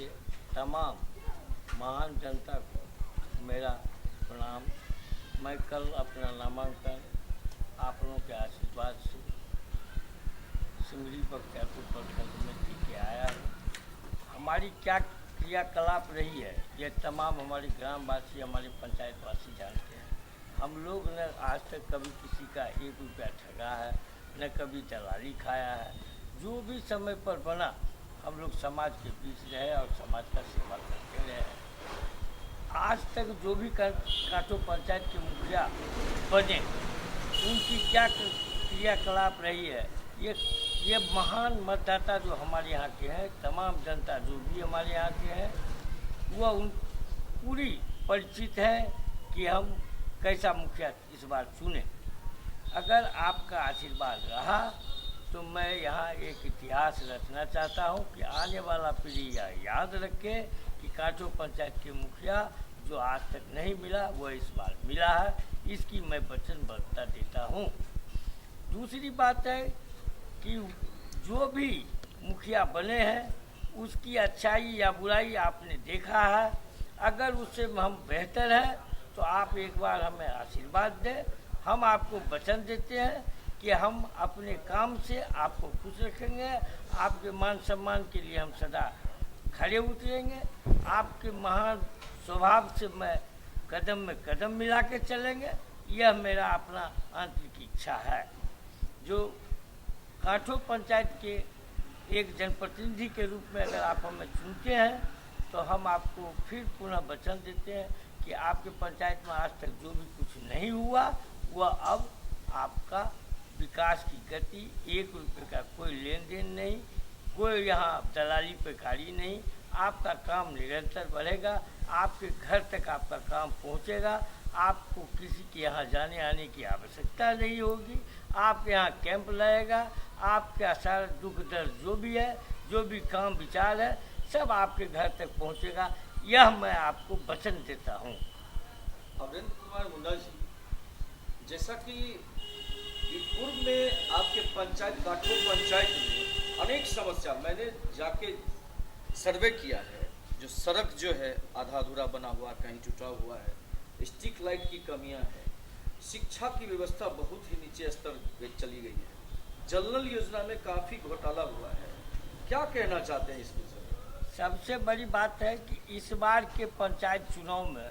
के तमाम महान जनता को मेरा प्रणाम। मैं कल अपना नामांकन आप लोगों के आशीर्वाद से सिमरी बख्तियारपुर प्रखंड में दे के आया हूँ। हमारी क्या क्रियाकलाप रही है ये तमाम हमारे ग्रामवासी, हमारे पंचायतवासी जानते हैं। हम लोग ने आज तक कभी किसी का 1 रुपया ठगा है, न कभी दलाली खाया है। जो भी समय पर बना हम लोग समाज के बीच रहे और समाज का सेवा करते रहे। आज तक जो भी कांटो पंचायत के मुखिया बने उनकी क्या क्रियाकलाप रही है, ये महान मतदाता जो हमारे यहाँ के हैं, तमाम जनता जो भी हमारे यहाँ के हैं, वह उन पूरी परिचित है कि हम कैसा मुखिया इस बार चुने। अगर आपका आशीर्वाद रहा तो मैं यहाँ एक इतिहास रचना चाहता हूँ कि आने वाला पीढ़ी यह याद रखे कि कांटो पंचायत के मुखिया जो आज तक नहीं मिला वो इस बार मिला है। इसकी मैं वचनबद्धता देता हूँ। दूसरी बात है कि जो भी मुखिया बने हैं उसकी अच्छाई या बुराई आपने देखा है। अगर उससे हम बेहतर हैं तो आप एक बार हमें आशीर्वाद दें। हम आपको वचन देते हैं कि हम अपने काम से आपको खुश रखेंगे। आपके मान सम्मान के लिए हम सदा खड़े उतरेंगे। आपके महान स्वभाव से मैं कदम में कदम मिला के चलेंगे। यह मेरा अपना आंतरिक इच्छा है। जो कांटो पंचायत के एक जनप्रतिनिधि के रूप में अगर आप हमें चुनते हैं तो हम आपको फिर पुनः वचन देते हैं कि आपके पंचायत में आज तक जो भी कुछ नहीं हुआ वह अब आपका विकास की गति, 1 रुपये का कोई लेन देन नहीं, कोई यहाँ दलाली पेकारी नहीं। आपका काम निरंतर बढ़ेगा। आपके घर तक आपका काम पहुँचेगा। आपको किसी के यहाँ जाने आने की आवश्यकता नहीं होगी। आपके यहाँ कैंप लगेगा। आपका सारा दुख दर्द जो भी है, जो भी काम विचार है, सब आपके घर तक पहुँचेगा। यह मैं आपको वचन देता हूँ। अमरेंद्र कुमार मुंडा जी, जैसा कि पूर्व में आपके पंचायत कांटो पंचायत में अनेक समस्या मैंने जाके सर्वे किया है। जो सड़क जो है आधा अधूरा बना हुआ, कहीं टूटा हुआ है, स्ट्रीट लाइट की कमियां हैं, शिक्षा की व्यवस्था बहुत ही नीचे स्तर पे चली गई है, जल नल योजना में काफ़ी घोटाला हुआ है। क्या कहना चाहते हैं इस विषय? सबसे बड़ी बात है कि इस बार के पंचायत चुनाव में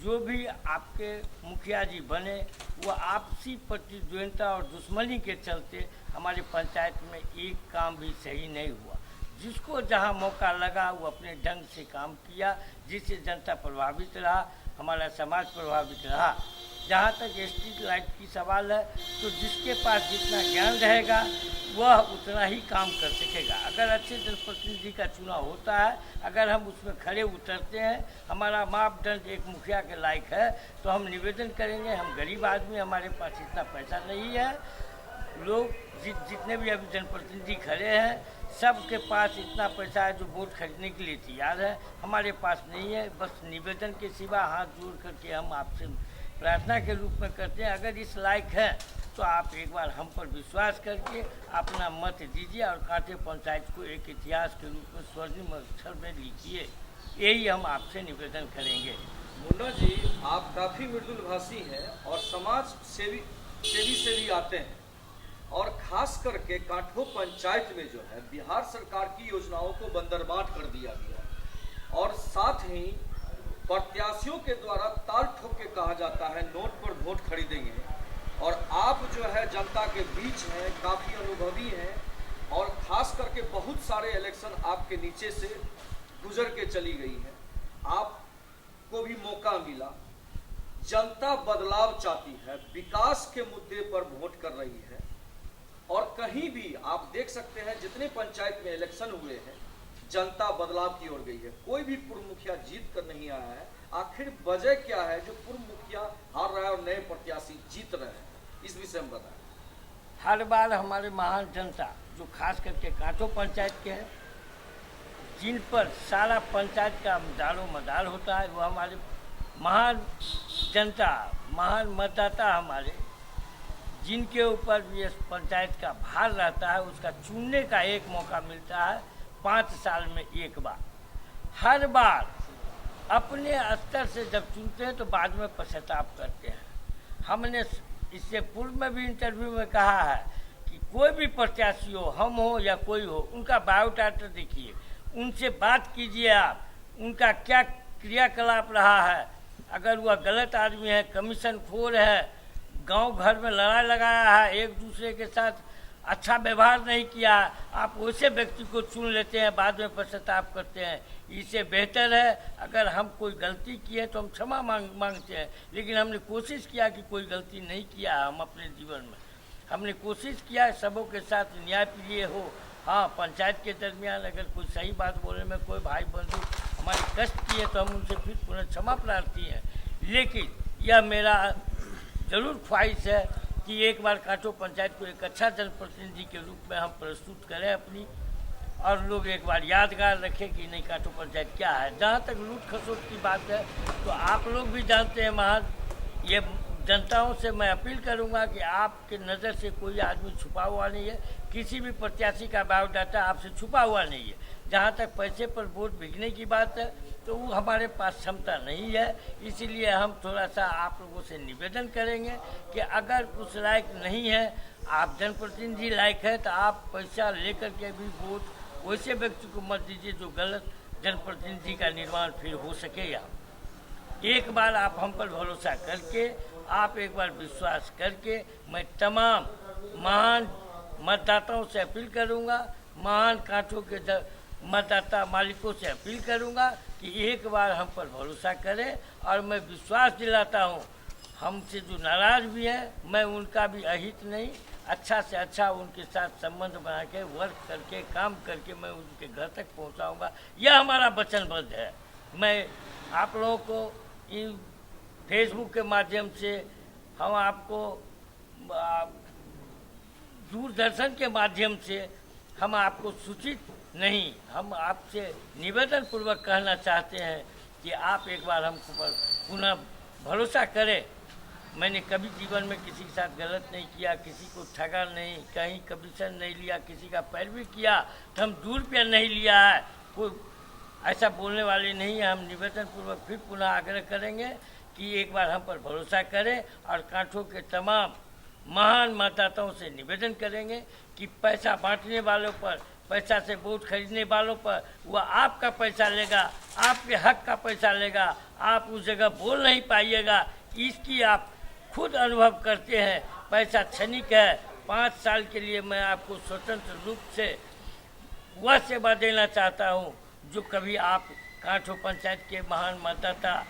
जो भी आपके मुखिया जी बने वो आपसी प्रतिद्वंद्विता और दुश्मनी के चलते हमारे पंचायत में एक काम भी सही नहीं हुआ। जिसको जहां मौका लगा वो अपने ढंग से काम किया, जिससे जनता प्रभावित रहा, हमारा समाज प्रभावित रहा। जहां तक स्ट्रीट लाइट की सवाल है तो जिसके पास जितना ज्ञान रहेगा वह उतना ही काम कर सकेगा। अगर अच्छे जनप्रतिनिधि का चुनाव होता है, अगर हम उसमें खड़े उतरते हैं, हमारा मापदंड एक मुखिया के लायक है, तो हम निवेदन करेंगे। हम गरीब आदमी, हमारे पास इतना पैसा नहीं है। लोग जितने भी अभी जनप्रतिनिधि खड़े हैं सबके पास इतना पैसा है जो वोट खरीदने के लिए तैयार है। हमारे पास नहीं है। बस निवेदन के सिवा हाथ जोड़ करके हम आपसे प्रार्थना के रूप में करते हैं, अगर इस लायक है तो आप एक बार हम पर विश्वास करके अपना मत दीजिए और कांटो पंचायत को एक इतिहास के रूप में स्वर्णिम अक्षर में लिखिए। यही हम आपसे निवेदन करेंगे। मुन्ना जी, आप काफ़ी मृदुलभाषी हैं और समाज सेवी से भी आते हैं, और खास करके कांटो पंचायत में जो है बिहार सरकार की योजनाओं को बंदरबाट कर दिया गया और साथ ही प्रत्याशियों के द्वारा ताल ठोक के कहा जाता है नोट पर वोट खरीदेंगे। और आप जो है जनता के बीच हैं, काफ़ी अनुभवी हैं, और ख़ास करके बहुत सारे इलेक्शन आपके नीचे से गुजर के चली गई है। आपको भी मौका मिला। जनता बदलाव चाहती है, विकास के मुद्दे पर वोट कर रही है। और कहीं भी आप देख सकते हैं जितने पंचायत में इलेक्शन हुए हैं जनता बदलाव की ओर गई है। कोई भी पूर्व मुखिया जीत कर नहीं आया है। आखिर वजह क्या है जो पूर्व मुखिया हार रहा है और नए प्रत्याशी जीत रहे हैं? इस विषय में बताएं। हर बार हमारे महान जनता जो खास करके कांटो पंचायत के हैं, जिन पर सारा पंचायत का दारो मदार होता है, वो हमारे महान जनता, महान मतदाता हमारे, जिनके ऊपर भी इस पंचायत का भार रहता है, उसका चुनने का एक मौका मिलता है 5 साल में एक बार। हर बार अपने स्तर से जब चुनते हैं तो बाद में पश्चाताप करते हैं। हमने इससे पूर्व में भी इंटरव्यू में कहा है कि कोई भी प्रत्याशी हो, हम हो या कोई हो, उनका बायोडाटा देखिए, उनसे बात कीजिए आप, उनका क्या क्रियाकलाप रहा है। अगर वह गलत आदमी है, कमीशन खोर है, गांव घर में लड़ाई लगाया है, एक दूसरे के साथ अच्छा व्यवहार नहीं किया, आप वैसे व्यक्ति को चुन लेते हैं, बाद में पश्चाताप करते हैं। इससे बेहतर है अगर हम कोई गलती किए तो हम क्षमा मांगते हैं, लेकिन हमने कोशिश किया कि कोई गलती नहीं किया हम अपने जीवन में। हमने कोशिश किया सबों के साथ न्यायप्रिय हो। हाँ, पंचायत के दरमियान अगर कोई सही बात बोलने में कोई भाई बंधु हमारे कष्ट किए तो हम उनसे फिर पुनः क्षमा प्रार्थी हैं। लेकिन यह मेरा जरूर ख्वाहिश है कि एक बार कांटो पंचायत को एक अच्छा जनप्रतिनिधि के रूप में हम प्रस्तुत करें अपनी, और लोग एक बार यादगार रखें कि नहीं कांटो पंचायत क्या है। जहाँ तक लूट खसोट की बात है तो आप लोग भी जानते हैं महान, ये जनताओं से मैं अपील करूंगा कि आपके नज़र से कोई आदमी छुपा हुआ नहीं है, किसी भी प्रत्याशी का बायोडाटा आपसे छुपा हुआ नहीं है। जहाँ तक पैसे पर वोट बिकने की बात है तो वो हमारे पास क्षमता नहीं है, इसीलिए हम थोड़ा सा आप लोगों से निवेदन करेंगे कि अगर उस लायक नहीं है, आप जनप्रतिनिधि लायक है, तो आप पैसा लेकर के भी वोट वैसे व्यक्ति को मत दीजिए जो गलत जनप्रतिनिधि का निर्माण फिर हो सकेगा। एक बार आप हम पर भरोसा करके, आप एक बार विश्वास करके, मैं तमाम महान मतदाताओं से अपील करूंगा, महान कांटों के मतदाता मालिकों से अपील करूंगा कि एक बार हम पर भरोसा करें। और मैं विश्वास दिलाता हूं, हमसे जो नाराज भी हैं मैं उनका भी अहित नहीं, अच्छा से अच्छा उनके साथ संबंध बना के वर्क करके काम करके मैं उनके घर तक पहुंचाऊंगा। यह हमारा वचनबद्ध है। मैं आप लोगों को इन फेसबुक के माध्यम से, हम आपको दूरदर्शन के माध्यम से हम आपको सूचित नहीं, हम आपसे निवेदन पूर्वक कहना चाहते हैं कि आप एक बार हमको पर पुनः भरोसा करें। मैंने कभी जीवन में किसी के साथ गलत नहीं किया, किसी को ठगा नहीं, कहीं कमीशन नहीं लिया, किसी का पैरवी किया तो हम 2 रुपया नहीं लिया है, कोई ऐसा बोलने वाले नहीं है। हम निवेदन पूर्वक फिर पुनः आग्रह करेंगे कि एक बार हम पर भरोसा करें, और कांठों के तमाम महान मतदाताओं से निवेदन करेंगे कि पैसा बांटने वालों पर, पैसा से वोट खरीदने वालों पर वह आपका पैसा लेगा, आपके हक का पैसा लेगा, आप उस जगह बोल नहीं पाइएगा। इसकी आप खुद अनुभव करते हैं। पैसा क्षणिक है। 5 साल के लिए मैं आपको स्वतंत्र रूप से वह सेवा देना चाहता हूं जो कभी आप कांठो पंचायत के महान मतदाता,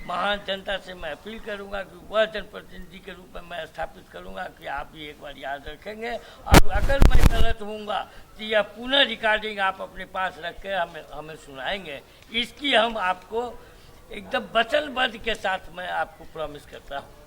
महान जनता से मैं अपील करूंगा कि वह जनप्रतिनिधि के रूप में मैं स्थापित करूंगा कि आप भी एक बार याद रखेंगे। और अगर मैं गलत होऊंगा तो यह पुनः रिकॉर्डिंग आप अपने पास रख के हमें सुनाएंगे। इसकी हम आपको एकदम वचनबद्ध के साथ मैं आपको प्रॉमिस करता हूँ।